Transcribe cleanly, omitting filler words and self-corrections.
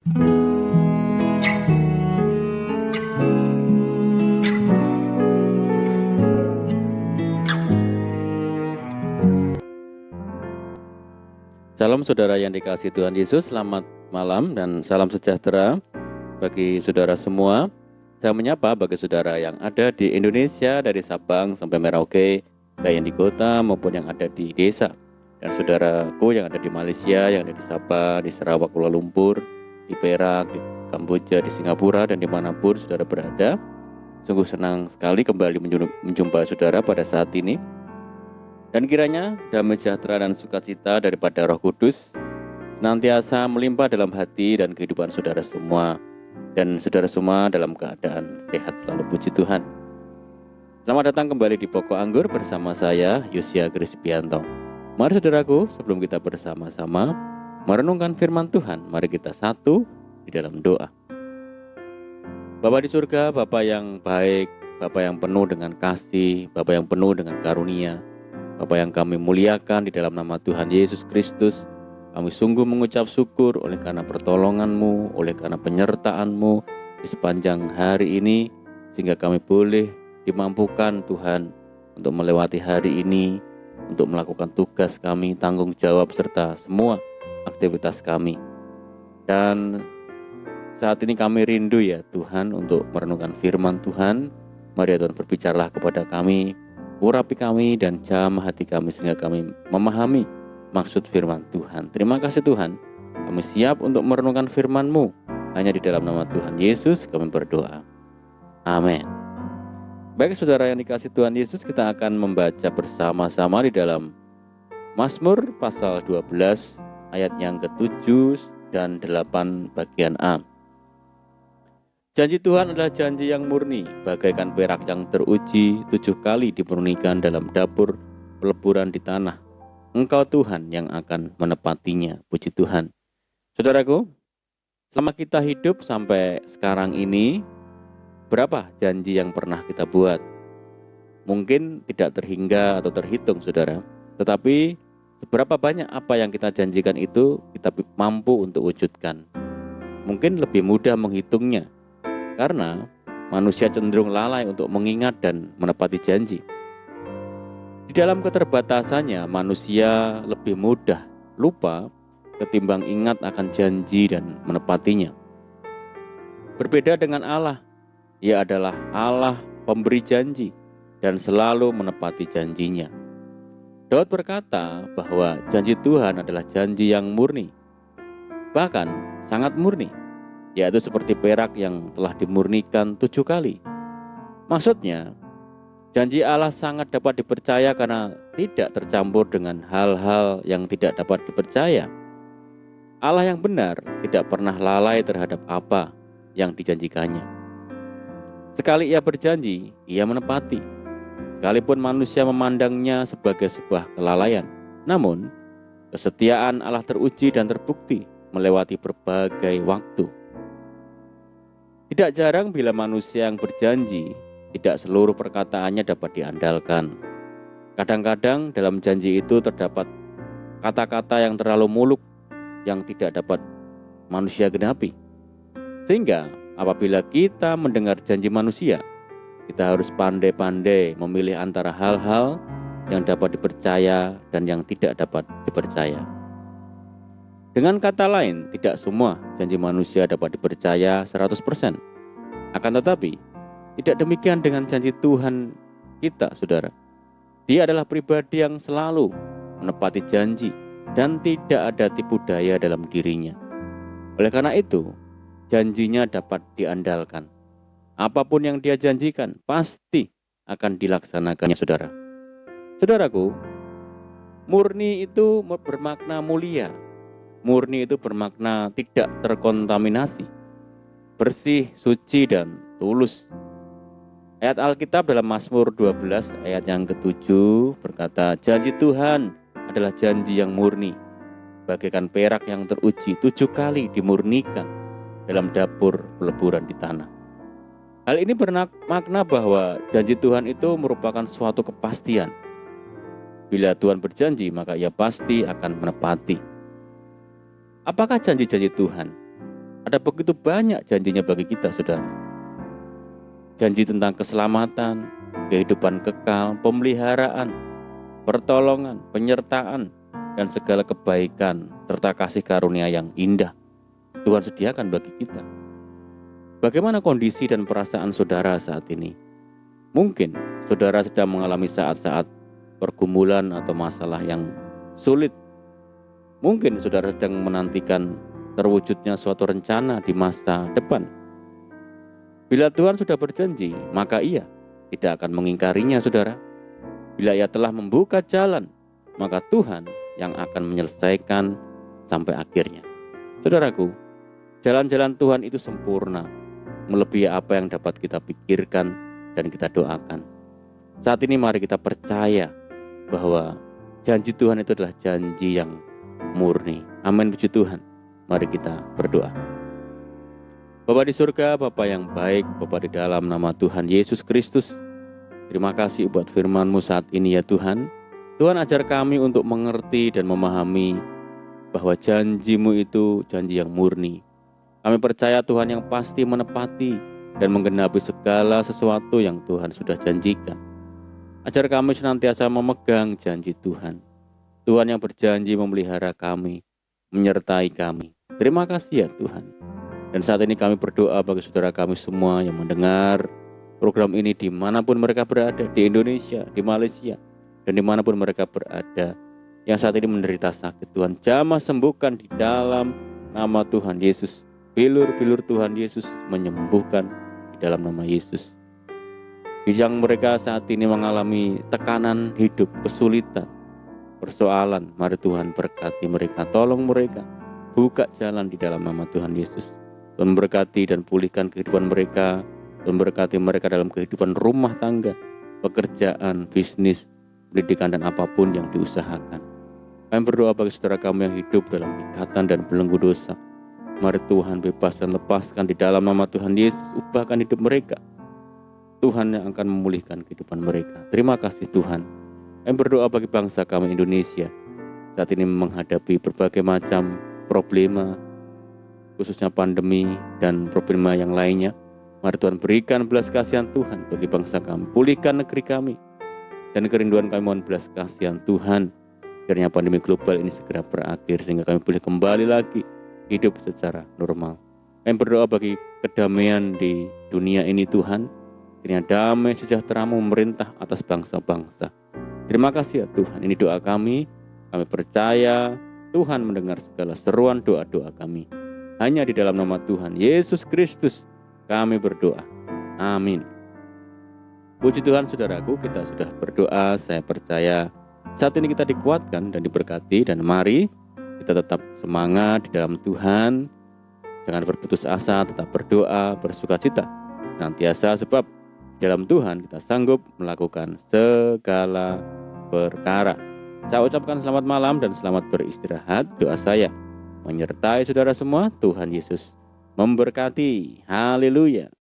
Salam saudara yang dikasihi Tuhan Yesus, selamat malam dan salam sejahtera bagi saudara semua. Saya menyapa bagi saudara yang ada di Indonesia dari Sabang sampai Merauke, baik yang di kota maupun yang ada di desa. Dan saudaraku yang ada di Malaysia, yang ada di Sabah, di Sarawak, Kuala Lumpur, di Perak, di Kamboja, di Singapura, dan dimanapun saudara berada. Sungguh senang sekali kembali menjumpai saudara pada saat ini. Dan kiranya damai sejahtera dan sukacita daripada Roh Kudus senantiasa melimpah dalam hati dan kehidupan saudara semua. Dan saudara semua dalam keadaan sehat selalu, puji Tuhan. Selamat datang kembali di Pokok Anggur bersama saya, Yosia Krispianto. Mari saudaraku, sebelum kita bersama-sama merenungkan firman Tuhan, mari kita satu di dalam doa. Bapa di surga, Bapa yang baik, Bapa yang penuh dengan kasih, Bapa yang penuh dengan karunia, Bapa yang kami muliakan di dalam nama Tuhan Yesus Kristus, kami sungguh mengucap syukur oleh karena pertolongan-Mu, oleh karena penyertaan-Mu di sepanjang hari ini, sehingga kami boleh dimampukan Tuhan untuk melewati hari ini, untuk melakukan tugas kami, tanggung jawab, serta semua aktivitas kami. Dan saat ini kami rindu ya Tuhan untuk merenungkan firman Tuhan. Mari ya Tuhan, berbicaralah kepada kami, urapi kami dan jamah hati kami sehingga kami memahami maksud firman Tuhan. Terima kasih Tuhan, kami siap untuk merenungkan firman-Mu. Hanya di dalam nama Tuhan Yesus kami berdoa. Amin. Baik saudara yang dikasihi Tuhan Yesus, kita akan membaca bersama-sama di dalam Mazmur pasal 12 ayat yang ke-7 dan 8 bagian A. Janji Tuhan adalah janji yang murni, bagaikan perak yang teruji 7 kali dimurnikan dalam dapur peleburan di tanah. Engkau Tuhan yang akan menepatinya, puji Tuhan. Saudaraku, selama kita hidup sampai sekarang ini, berapa janji yang pernah kita buat? Mungkin tidak terhingga atau terhitung saudara, tetapi seberapa banyak apa yang kita janjikan itu kita mampu untuk wujudkan. Mungkin lebih mudah menghitungnya, karena manusia cenderung lalai untuk mengingat dan menepati janji. Di dalam keterbatasannya, manusia lebih mudah lupa ketimbang ingat akan janji dan menepatinya. Berbeda dengan Allah, Ia adalah Allah pemberi janji dan selalu menepati janjinya. Daud berkata bahwa janji Tuhan adalah janji yang murni, bahkan sangat murni, yaitu seperti perak yang telah dimurnikan 7 kali. Maksudnya, janji Allah sangat dapat dipercaya karena tidak tercampur dengan hal-hal yang tidak dapat dipercaya. Allah yang benar tidak pernah lalai terhadap apa yang dijanjikannya. Sekali Ia berjanji, Ia menepati. Sekalipun manusia memandangnya sebagai sebuah kelalaian, namun kesetiaan Allah teruji dan terbukti melewati berbagai waktu. Tidak jarang bila manusia yang berjanji, tidak seluruh perkataannya dapat diandalkan. Kadang-kadang dalam janji itu terdapat kata-kata yang terlalu muluk yang tidak dapat manusia genapi. Sehingga apabila kita mendengar janji manusia, kita harus pandai-pandai memilih antara hal-hal yang dapat dipercaya dan yang tidak dapat dipercaya. Dengan kata lain, tidak semua janji manusia dapat dipercaya 100%. Akan tetapi, tidak demikian dengan janji Tuhan kita, saudara. Dia adalah pribadi yang selalu menepati janji dan tidak ada tipu daya dalam dirinya. Oleh karena itu, janjinya dapat diandalkan. Apapun yang Dia janjikan, pasti akan dilaksanakannya, saudara. Saudaraku, murni itu bermakna mulia. Murni itu bermakna tidak terkontaminasi, bersih, suci, dan tulus. Ayat Alkitab dalam Mazmur 12 ayat yang ke-7 berkata, janji Tuhan adalah janji yang murni, bagaikan perak yang teruji 7 kali dimurnikan dalam dapur peleburan di tanah. Hal ini bermakna bahwa janji Tuhan itu merupakan suatu kepastian. Bila Tuhan berjanji, maka Ia pasti akan menepati. Apakah janji-janji Tuhan? Ada begitu banyak janjinya bagi kita, saudara. Janji tentang keselamatan, kehidupan kekal, pemeliharaan, pertolongan, penyertaan, dan segala kebaikan serta kasih karunia yang indah Tuhan sediakan bagi kita. Bagaimana kondisi dan perasaan saudara saat ini? Mungkin saudara sedang mengalami saat-saat pergumulan atau masalah yang sulit. Mungkin saudara sedang menantikan terwujudnya suatu rencana di masa depan. Bila Tuhan sudah berjanji, maka Ia tidak akan mengingkarinya, saudara. Bila Ia telah membuka jalan, maka Tuhan yang akan menyelesaikan sampai akhirnya. Saudaraku, jalan-jalan Tuhan itu sempurna, melebihi apa yang dapat kita pikirkan dan kita doakan. Saat ini mari kita percaya bahwa janji Tuhan itu adalah janji yang murni. Amin, puji Tuhan. Mari kita berdoa. Bapa di surga, Bapa yang baik, Bapa di dalam nama Tuhan Yesus Kristus, terima kasih buat firman-Mu saat ini ya Tuhan. Tuhan ajar kami untuk mengerti dan memahami bahwa janji-Mu itu janji yang murni. Kami percaya Tuhan yang pasti menepati dan menggenapi segala sesuatu yang Tuhan sudah janjikan. Ajar kami senantiasa memegang janji Tuhan. Tuhan yang berjanji memelihara kami, menyertai kami. Terima kasih ya Tuhan. Dan saat ini kami berdoa bagi saudara kami semua yang mendengar program ini dimanapun mereka berada, di Indonesia, di Malaysia, dan dimanapun mereka berada, yang saat ini menderita sakit. Tuhan jamah sembuhkan di dalam nama Tuhan Yesus. Bilur-bilur Tuhan Yesus menyembuhkan di dalam nama Yesus. Yang mereka saat ini mengalami tekanan hidup, kesulitan, persoalan, mari Tuhan berkati mereka, tolong mereka, buka jalan di dalam nama Tuhan Yesus. Tuhan berkati dan pulihkan kehidupan mereka. Tuhan berkati mereka dalam kehidupan rumah tangga, pekerjaan, bisnis, pendidikan, dan apapun yang diusahakan. Kami berdoa bagi saudara kami yang hidup dalam ikatan dan belenggu dosa. Mari Tuhan bebas dan lepaskan di dalam nama Tuhan Yesus. Ubahkan hidup mereka. Tuhan yang akan memulihkan kehidupan mereka. Terima kasih Tuhan. Kami berdoa bagi bangsa kami Indonesia. Saat ini menghadapi berbagai macam problema, khususnya pandemi dan problema yang lainnya. Mari Tuhan berikan belas kasihan Tuhan bagi bangsa kami. Pulihkan negeri kami. Dan kerinduan kami mohon belas kasihan Tuhan. Kiranya pandemi global ini segera berakhir sehingga kami boleh kembali lagi hidup secara normal. Kami berdoa bagi kedamaian di dunia ini Tuhan. Kiranya damai sejahtera-Mu memerintah atas bangsa-bangsa. Terima kasih ya Tuhan. Ini doa kami. Kami percaya Tuhan mendengar segala seruan doa-doa kami. Hanya di dalam nama Tuhan Yesus Kristus kami berdoa. Amin. Puji Tuhan saudaraku, kita sudah berdoa. Saya percaya saat ini kita dikuatkan dan diberkati. Dan mari kita tetap semangat di dalam Tuhan. Jangan berputus asa, tetap berdoa, bersukacita senantiasa, sebab dalam Tuhan kita sanggup melakukan segala perkara. Saya ucapkan selamat malam dan selamat beristirahat. Doa saya menyertai saudara semua. Tuhan Yesus memberkati. Haleluya.